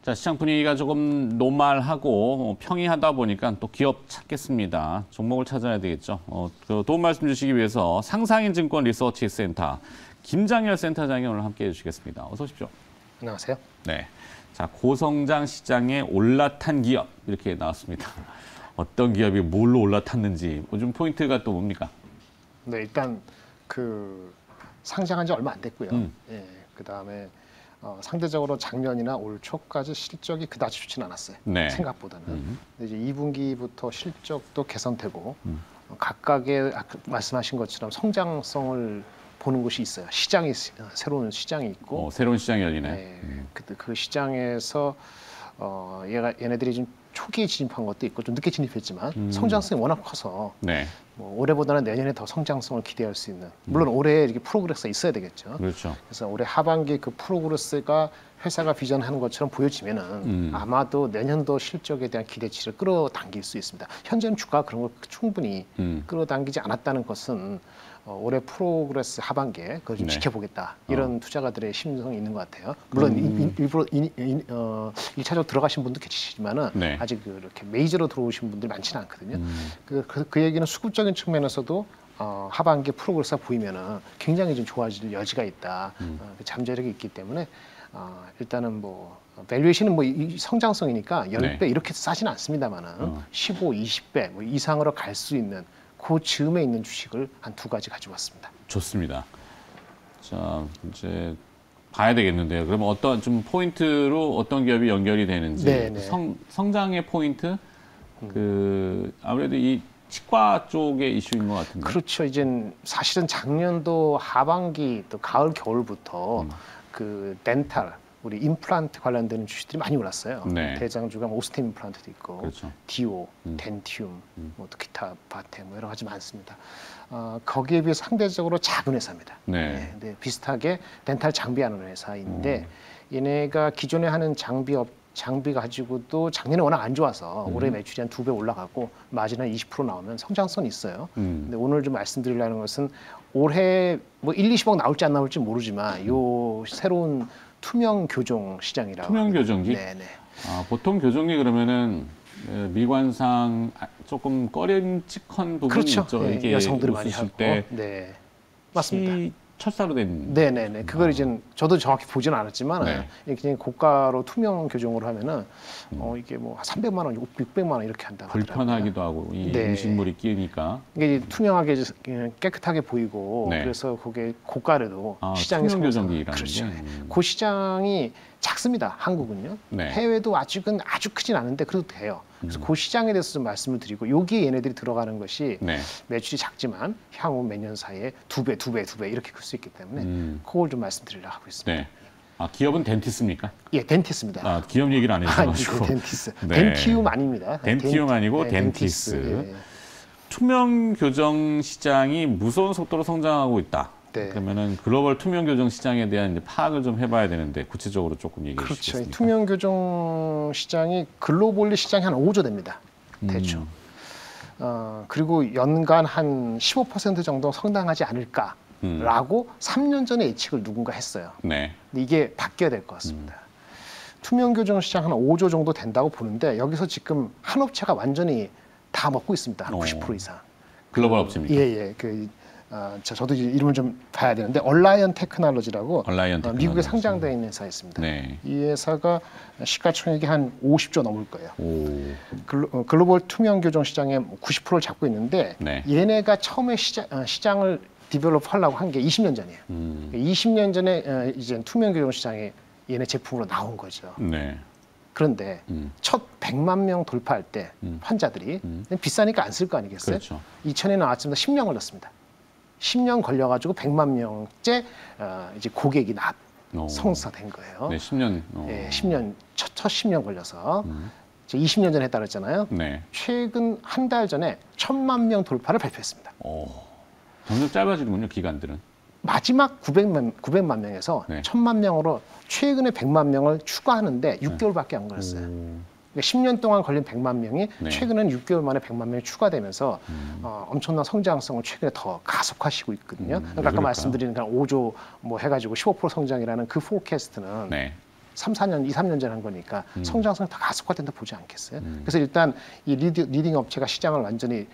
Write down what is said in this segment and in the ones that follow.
자, 시장 분위기가 조금 노말하고 평이하다 보니까 또 기업 찾겠습니다. 종목을 찾아야 되겠죠. 그 도움 말씀 주시기 위해서 상상인증권 리서치 센터 김장열 센터장이 오늘 함께해 주시겠습니다. 어서 오십시오. 안녕하세요. 네, 자 고성장 시장에 올라탄 기업 이렇게 나왔습니다. 어떤 기업이 뭘로 올라탔는지 요즘 포인트가 또 뭡니까? 네, 일단 그 상장한 지 얼마 안 됐고요. 예, 그다음에 상대적으로 작년이나 올 초까지 실적이 그다지 좋지는 않았어요. 네. 생각보다는. 근데 이제 2분기부터 실적도 개선되고 각각의 아까 말씀하신 것처럼 성장성을 보는 곳이 있어요. 시장이 새로운 시장이 있고 새로운 시장이 열리네. 네, 그 시장에서 얘네들이 좀 초기에 진입한 것도 있고 좀 늦게 진입했지만 성장성이 워낙 커서 네. 뭐 올해보다는 내년에 더 성장성을 기대할 수 있는 물론 올해 이렇게 프로그레스가 있어야 되겠죠. 그렇죠. 그래서 올해 하반기 그 프로그레스가 회사가 비전하는 것처럼 보여지면은 아마도 내년도 실적에 대한 기대치를 끌어당길 수 있습니다. 현재는 주가가 그런 걸 충분히 끌어당기지 않았다는 것은 올해 프로그레스 하반기에 그걸 좀 지켜보겠다 이런 투자가들의 심성이 있는 것 같아요. 물론 일부러 1차적으로 들어가신 분도 계시지만은 네. 아직 그렇게 메이저로 들어오신 분들이 많지는 않거든요. 그 얘기는 수급적인 측면에서도 하반기 프로그레스가 보이면은 굉장히 좀 좋아질 여지가 있다. 그 잠재력이 있기 때문에 일단은 뭐 밸류에이션은 뭐 이 성장성이니까 10배 네. 이렇게 싸지는 않습니다만은 15, 20배 뭐 이상으로 갈 수 있는 그 즈음에 있는 주식을 한 두 가지 가져왔습니다. 좋습니다. 자, 이제 봐야 되겠는데요. 그러면 어떤 좀 포인트로 어떤 기업이 연결이 되는지 네네. 성장의 포인트 그 아무래도 이 치과 쪽의 이슈인 것 같은데. 그렇죠. 이제 사실은 작년도 하반기 또 가을 겨울부터 그 덴탈 우리 임플란트 관련되는 주식들이 많이 올랐어요. 네. 대장주가 뭐 오스템 임플란트도 있고, 그렇죠. 디오, 덴티움, 뭐 또 기타 바테 뭐 여러 가지 많습니다. 거기에 비해 상대적으로 작은 회사입니다. 네. 근데 비슷하게 덴탈 장비하는 회사인데 얘네가 기존에 하는 장비 가지고도 작년에 워낙 안 좋아서 올해 매출이 한 2배 올라가고 마진 한 20% 나오면 성장성이 있어요. 근데 오늘 좀 말씀드리려는 것은 올해 뭐 1, 20억 나올지 안 나올지 모르지만 요 새로운 투명 교정 시장이라고. 투명 교정기? 네네. 보통 교정기 그러면은 미관상 조금 꺼림칙한 부분이 그렇죠. 있죠. 네, 이게 여성들이 많이 웃으실 하고. 때 네. 맞습니다. 철사로 된. 네네네. 그걸 이제 저도 정확히 보지는 않았지만 네. 그냥 고가로 투명 교정으로 하면은 이게 뭐 300만 원, 600만 원 이렇게 한다고 하더라고요. 불편하기도 하고 이 네. 음식물이 끼니까. 이게 투명하게 깨끗하게 보이고 네. 그래서 그게 고가로도 시장이 투명 교정기라는 그렇죠. 게. 그 시장이 작습니다. 한국은요. 네. 해외도 아직은 아주 크진 않은데 그래도 돼요. 그래서 그 시장에 대해서 좀 말씀을 드리고 여기에 얘네들이 들어가는 것이 네. 매출이 작지만 향후 몇 년 사이에 두 배 이렇게 클 수 있기 때문에 그걸 좀 말씀드리려고 하고 있습니다. 네. 기업은 덴티스입니까? 예, 덴티스입니다. 기업 얘기를 안 해주셔가지고. 덴티스. 네. 덴티움 아닙니다. 덴티움 아니고 덴티스. 네. 투명 교정 시장이 무서운 속도로 성장하고 있다. 네. 그러면은 글로벌 투명 교정 시장에 대한 이제 파악을 좀 해봐야 되는데 구체적으로 조금 얘기해 그렇죠. 주시겠습니까? 투명 교정 시장이 글로벌리 시장이 한 5조 됩니다. 대충. 그리고 연간 한 15% 정도 성장하지 않을까라고 3년 전에 예측을 누군가 했어요. 네. 근데 이게 바뀌어야 될 것 같습니다. 투명 교정 시장 한 5조 정도 된다고 보는데 여기서 지금 한 업체가 완전히 다 먹고 있습니다. 한 90% 이상. 글로벌 업체입니까? 예. 저도 이제 이름을 좀 봐야 되는데 얼라이언 테크놀로지라고 미국에 상장되어 있는 회사였습니다. 네. 이 회사가 시가총액이 한 50조 넘을 거예요. 글로벌 투명 교정 시장의 90%를 잡고 있는데 네. 얘네가 처음에 시장을 디벨롭 하려고 한 게 20년 전이에요. 20년 전에 이제 투명 교정 시장에 얘네 제품으로 나온 거죠. 네. 그런데 첫 100만 명 돌파할 때 환자들이 비싸니까 안 쓸 거 아니겠어요? 그렇죠. 2000에 나왔지만 10년 걸렸습니다. 10년 걸려가지고 100만 명째 이제 고객이 성사된 거예요. 네, 10년. 네, 10년 첫 10년 걸려서 20년 전에 했다 그랬잖아요. 네. 최근 한 달 전에 1000만 명 돌파를 발표했습니다. 점점 짧아지는군요, 기간들은. 마지막 900만 명에서 네. 1000만 명으로 최근에 100만 명을 추가하는데 6개월밖에 안 걸렸어요. 10년 동안 걸린 100만 명이 네. 최근에는 6개월 만에 100만 명이 추가되면서 엄청난 성장성을 최근에 더 가속화시키고 있거든요. 그러니까 아까 말씀드린 5조 뭐 해가지고 15% 성장이라는 그 포캐스트는 네. 3, 4년, 2, 3년 전에 한 거니까 성장성이 더 가속화된다 보지 않겠어요? 그래서 일단 이 리딩 업체가 시장을 완전히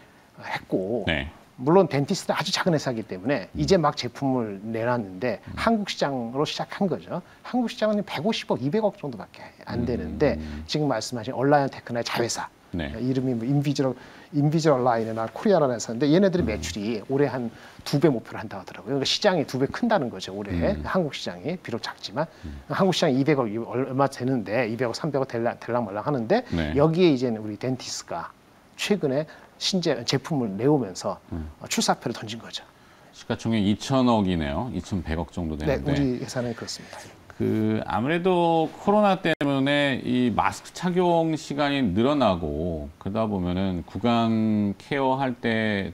했고 네. 물론 덴티스트는 아주 작은 회사이기 때문에 이제 막 제품을 내놨는데 한국 시장으로 시작한 거죠. 한국 시장은 150억, 200억 정도밖에 안 되는데 지금 말씀하신 얼라이언 테크나의 자회사 네. 이름이 뭐 인비저 얼라인이나 코리아라는 회사인데 얘네들이 매출이 올해 한 2배 목표를 한다고 하더라고요. 그러니까 시장이 2배 큰다는 거죠. 올해 한국 시장이 비록 작지만 한국 시장이 200억 얼마 되는데 200억, 300억 될랑말랑 하는데 네. 여기에 이제 우리 덴티스가 최근에 신제 제품을 내오면서 출사표를 던진 거죠. 시가총액 2천억이네요. 2,100억 정도 네, 되는데. 우리 회사는 그렇습니다. 그 아무래도 코로나 때문에 이 마스크 착용 시간이 늘어나고 그러다 보면은 구강 케어할 때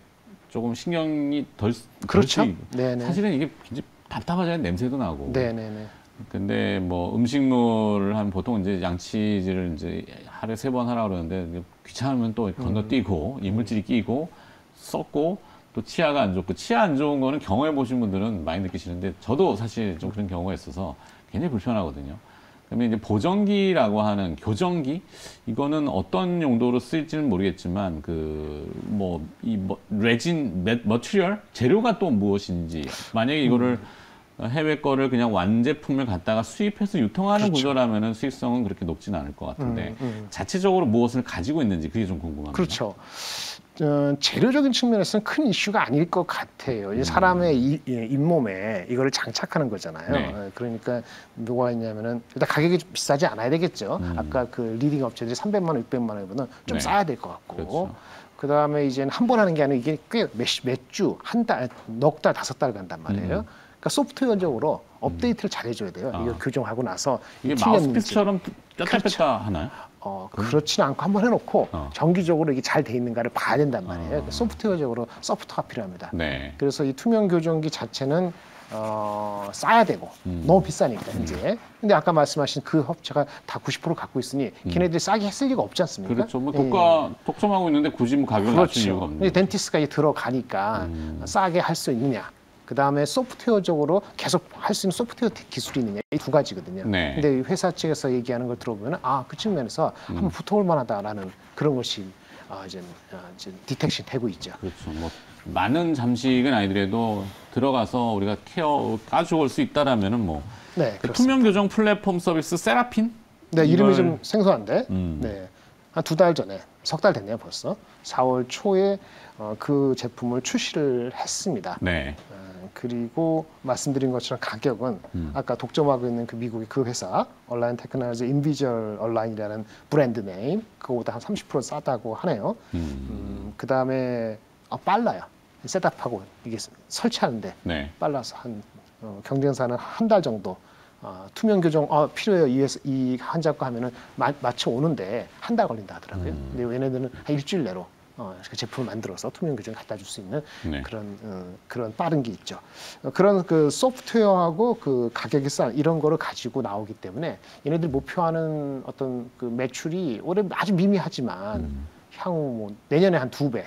조금 신경이 덜 그렇죠. 쓰이고. 네네. 사실은 이게 굉장히 답답하잖아요. 냄새도 나고. 네네네. 근데 뭐 음식물을 한 보통 이제 양치질을 이제 하루에 3번 하라 그러는데 귀찮으면 또 건너뛰고 이물질이 끼고 썩고 또 치아가 안 좋고 치아 안 좋은 거는 경험해 보신 분들은 많이 느끼시는데 저도 사실 좀 그런 경우가 있어서 굉장히 불편하거든요. 그러면 이제 보정기라고 하는 교정기 이거는 어떤 용도로 쓰일지는 모르겠지만 그 뭐 이 레진 머티리얼 재료가 또 무엇인지 만약에 이거를 해외 거를 그냥 완제품을 갖다가 수입해서 유통하는 그렇죠. 구조라면은 수익성은 그렇게 높지는 않을 것 같은데 자체적으로 무엇을 가지고 있는지 그게 좀 궁금합니다. 그렇죠. 재료적인 측면에서는 큰 이슈가 아닐 것 같아요. 이제 사람의 잇몸에 이거를 장착하는 거잖아요. 네. 그러니까 뭐가 있냐면은 일단 가격이 좀 비싸지 않아야 되겠죠. 아까 그 리딩 업체들이 300만 원, 600만 원보다는 좀 네. 싸야 될 것 같고. 그렇죠. 그다음에 이제는 한 번 하는 게 아니라 이게 꽤 몇 주, 한 달, 넉 달, 5달 간단 말이에요. 그러니까 소프트웨어적으로 업데이트를 잘 해줘야 돼요. 이거 교정하고 나서 이게 틀렸는지. 마우스피스처럼 뺐다 뺐다 하나요? 그렇지는 않고 한번 해놓고 정기적으로 이게 잘 돼 있는가를 봐야 된단 말이에요. 소프트웨어적으로 소프트가 필요합니다. 네. 그래서 이 투명 교정기 자체는 싸야 되고 너무 비싸니까 이제. 근데 아까 말씀하신 그 업체가 다 90% 갖고 있으니 걔네들이 싸게 했을 리가 없지 않습니까? 그렇죠. 뭐 독과 독점하고 있는데 굳이 뭐 가격을 낮출 이유가 그렇죠. 없는 근데 거죠. 덴티스가 이제 들어가니까 싸게 할 수 있느냐. 그 다음에 소프트웨어적으로 계속 할 수 있는 소프트웨어 기술이 있느냐 이 두 가지거든요. 네. 근데 회사 측에서 얘기하는 걸 들어보면 그 측면에서 한번 붙어볼 만하다라는 그런 것이 이제 디텍션 되고 있죠. 그렇죠. 뭐 많은 잠식은 아니더라도 들어가서 우리가 케어 까주올 수 있다라면은 뭐 네, 그 그렇습니다. 투명 교정 플랫폼 서비스 세라핀? 네, 이름이 이걸- 좀 생소한데, 네, 한 2달 전에, 3달 됐네요 벌써. 4월 초에 그 제품을 출시를 했습니다. 네. 그리고 말씀드린 것처럼 가격은 아까 독점하고 있는 그 미국의 그 회사 얼라이언 테크놀로지 인비저 얼라인이라는 브랜드 네임 그거보다 한 30% 싸다고 하네요. 그 다음에 빨라요. 셋업하고 이게 설치하는데 네. 빨라서 한 경쟁사는 한 달 정도 투명 교정 필요해요. 이 환자 거 하면은 맞춰 오는데 한 달 걸린다 하더라고요. 근데 얘네들은 한 일주일 내로 그 제품을 만들어서 투명 교정 갖다 줄 수 있는 네. 그런 빠른 게 있죠. 그런 그 소프트웨어하고 그 가격이 싼 이런 거를 가지고 나오기 때문에 얘네들 목표하는 어떤 그 매출이 올해 아주 미미하지만 향후 뭐 내년에 한 2배.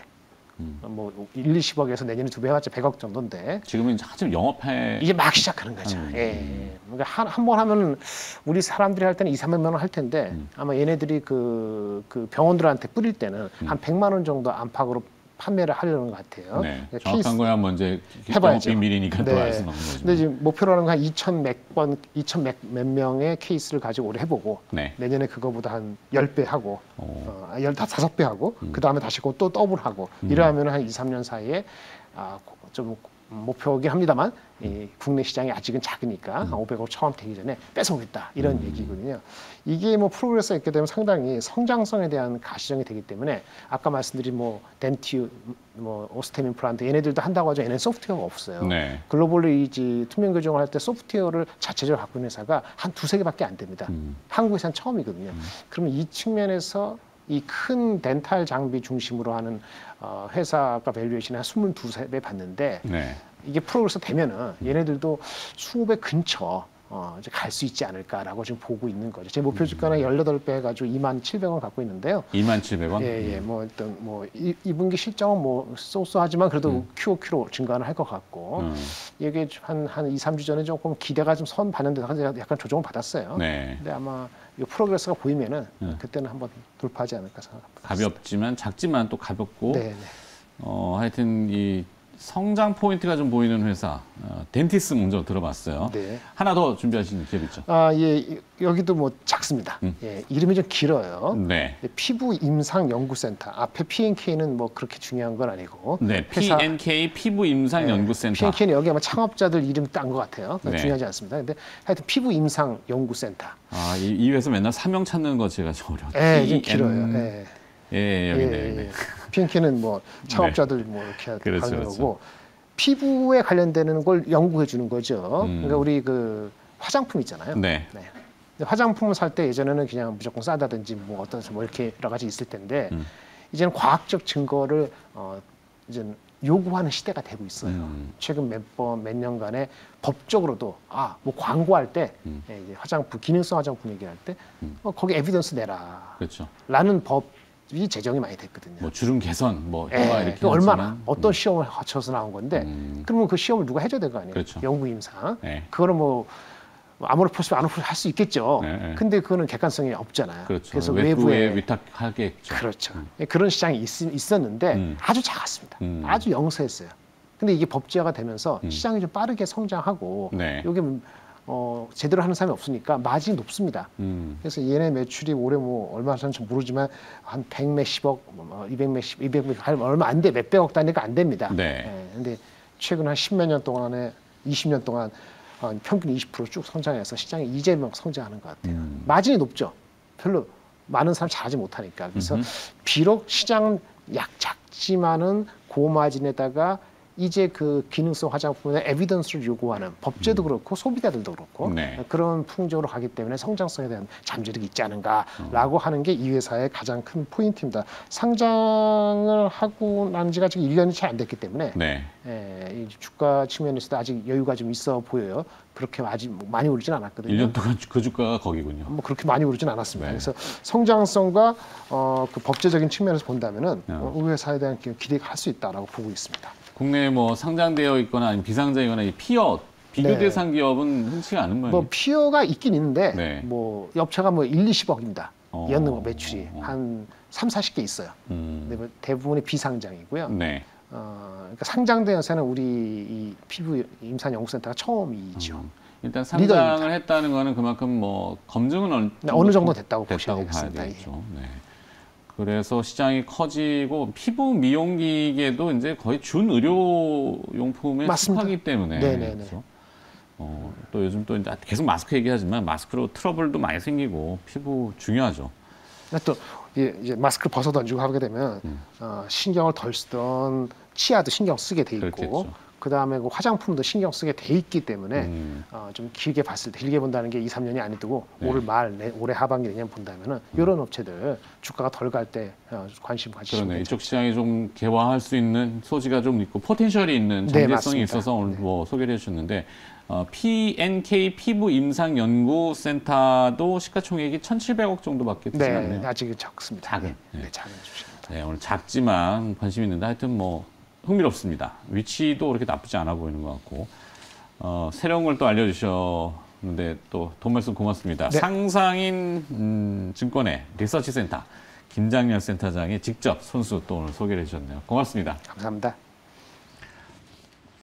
뭐 1, 20억에서 내년에 2배 해봤자 100억 정도인데 지금은 이제 한참 영업해 이제 막 시작하는 거죠. 예. 그러니까 한 번 하면 우리 사람들이 할 때는 2, 300만 원 할 텐데 아마 얘네들이 그 병원들한테 뿌릴 때는 한 100만 원 정도 안팎으로 판매를 하려는 것 같아요. 네. 그러니까 정확한 거야 먼저 해봐야죠. 비밀이니까 또 알 수는 없는 거죠. 근데 지금 목표로는 한 2,100 몇 명의 케이스를 가지고 올해 해보고 네. 내년에 그거보다 한 10배 하고 15배 하고 그 다음에 다시 또 더블하고 이러면 한 2, 3년 사이에 좀 목표긴 합니다만 이 국내 시장이 아직은 작으니까 500억 처음 되기 전에 뺏어오겠다 이런 얘기거든요. 이게 뭐 프로그레스가 있게 되면 상당히 성장성에 대한 가시적이 되기 때문에 아까 말씀드린 뭐 덴티, 뭐 오스템 임플란트 얘네들도 한다고 하죠. 얘네는 소프트웨어가 없어요. 네. 글로벌로 이제 투명 교정을 할 때 소프트웨어를 자체적으로 갖고 있는 회사가 한 2~3개밖에 안 됩니다. 한국에서는 처음이거든요. 그러면 이 측면에서 이 큰 덴탈 장비 중심으로 하는 회사가 밸류에이션이 한 22배 받는데 네. 이게 프로그레스 되면은 얘네들도 20배 근처 이제 갈 수 있지 않을까라고 지금 보고 있는 거죠. 제 목표 주가는 18배 해가지고 27,000원 갖고 있는데요. 27,000원? 예. 뭐 일단 뭐 2분기 실적은 뭐 쏘쏘하지만 그래도 QOQ로 증가는 할 것 같고 이게 한 2, 3주 전에 조금 기대가 좀 선 봤는데 약간 조정을 받았어요. 네. 근데 아마 이 프로그레스가 보이면은 그때는 한번 돌파하지 않을까 생각합니다. 가볍지만 작지만 또 가볍고 네. 하여튼 이 성장 포인트가 좀 보이는 회사 덴티스 먼저 들어봤어요. 네. 하나 더 준비하신 기업 있죠? 예, 여기도 뭐 작습니다. 예, 이름이 좀 길어요. 네. 피부 임상 연구센터. 앞에 P&K는 뭐 그렇게 중요한 건 아니고. 네. 회사- P&K 피부 임상 연구센터. P&K는 여기 아마 창업자들 이름 딴 것 같아요. 네. 중요하지 않습니다. 근데 하여튼 피부 임상 연구센터. 이 회사 맨날 사명 찾는 거 제가 좀 어려워요. 예, 좀 길어요. 예. 여기 있네. P&K는 뭐 창업자들 뭐 이렇게 그렇죠, 하는 그렇죠. 거고 피부에 관련되는 걸 연구해 주는 거죠. 그러니까 우리 그 화장품 있잖아요. 네. 근데 화장품을 살 때 예전에는 그냥 무조건 싸다든지 뭐 어떤 뭐 이렇게 여러 가지 있을 텐데 이제는 과학적 증거를 이제는 요구하는 시대가 되고 있어요. 최근 몇 년간에 법적으로도 뭐 광고할 때 이제 화장품 기능성 화장품 얘기할 때 거기 에비던스 내라. 그렇죠. 라는 법이 제정이 많이 됐거든요. 뭐 주름 개선 뭐 예, 효과 이렇게 그 얼마나 하지만, 어떤 시험을 거쳐서 나온 건데 그러면 그 시험을 누가 해줘야 될 거 아니에요. 그렇죠. 연구 임상. 네. 그거는 뭐 아모르포스 아노포스 할 수 있겠죠. 네. 근데 그거는 객관성이 없잖아요. 그렇죠. 그래서 외부에 외부에 위탁하겠죠. 그렇죠. 그런 시장이 있었는데 아주 작았습니다. 아주 영세했어요. 근데 이게 법제화가 되면서 시장이 좀 빠르게 성장하고 네. 여기 제대로 하는 사람이 없으니까 마진이 높습니다. 그래서 얘네 매출이 올해 뭐 얼마 하는지 모르지만 한 100 몇십억, 200 얼마 안 돼. 몇백억 단위가 안 됩니다. 네. 예, 근데 최근 한 10몇 년 동안에 20년 동안 평균 20% 쭉 성장해서 시장이 이제 막 성장하는 것 같아요. 마진이 높죠. 별로 많은 사람 잘하지 못하니까. 그래서 비록 시장은 작지만은 고마진에다가 이제 그 기능성 화장품의 에비던스를 요구하는 법제도 그렇고 소비자들도 그렇고 네. 그런 풍조로 가기 때문에 성장성에 대한 잠재력이 있지 않은가라고 하는 게 이 회사의 가장 큰 포인트입니다. 상장을 하고 난 지가 지금 1년이 채 안 됐기 때문에 네. 이 주가 측면에서도 아직 여유가 좀 있어 보여요. 그렇게 아직 많이 오르진 않았거든요. 1년 동안 그 주가가 거기군요. 뭐 그렇게 많이 오르진 않았습니다. 네. 그래서 성장성과 그 법제적인 측면에서 본다면은 네. 이 회사에 대한 기대가 할 수 있다라고 보고 있습니다. 국내에 뭐 상장되어 있거나 아니면 비상장이거나 이 피어 비교 네. 대상 기업은 흔치가 않은 모양이에요. 뭐 피어가 있긴 있는데 네. 뭐 업체가 뭐 1, 20억입니다. 연는 거 매출이 어. 한 3, 40개 있어요. 근데 뭐 대부분이 비상장이고요. 네. 그러니까 상장된 회사는 우리 이 피부 임상 연구센터가 처음이죠. 일단 상장을 리더입니다. 했다는 거는 그만큼 뭐 검증은 어느 정도 됐다고 보셔야 봐야 되겠습니다. 되겠죠. 네. 그래서 시장이 커지고 피부 미용기계도 이제 거의 준 의료용품에 맞습니다. 속하기 때문에 네네네. 그렇죠? 또 요즘 또 이제 계속 마스크 얘기하지만 마스크로 트러블도 많이 생기고 피부 중요하죠. 또 이제 마스크를 벗어 던지고 하게 되면 신경을 덜 쓰던 치아도 신경 쓰게 돼 있고 그렇겠죠. 그다음에 그 화장품도 신경 쓰게 돼 있기 때문에 좀 길게 봤을 때 길게 본다는 게 2, 3년이 아니고 네. 올해 하반기 내년 본다면은 이런 업체들 주가가 덜 갈 때 관심 가지시면 그러네. 괜찮죠. 이쪽 시장이 좀 개화할 수 있는 소지가 좀 있고 포텐셜이 있는 네, 잠재성이 맞습니다. 있어서 오늘 뭐 소개를 해주셨는데 P&K 피부 임상 연구센터도 시가총액이 1,700억 정도밖에 되지 네, 않네요. 아직 적습니다. 작은. 네, 네. 작은 주식입니다. 네, 오늘 작지만 관심 있는데 하여튼 뭐 흥미롭습니다. 위치도 그렇게 나쁘지 않아 보이는 것 같고 새로운 걸 또 알려주셨는데 또 돈 말씀 고맙습니다. 네. 상상인 증권의 리서치 센터 김장렬 센터장이 직접 손수 또 오늘 소개를 해주셨네요. 고맙습니다. 감사합니다.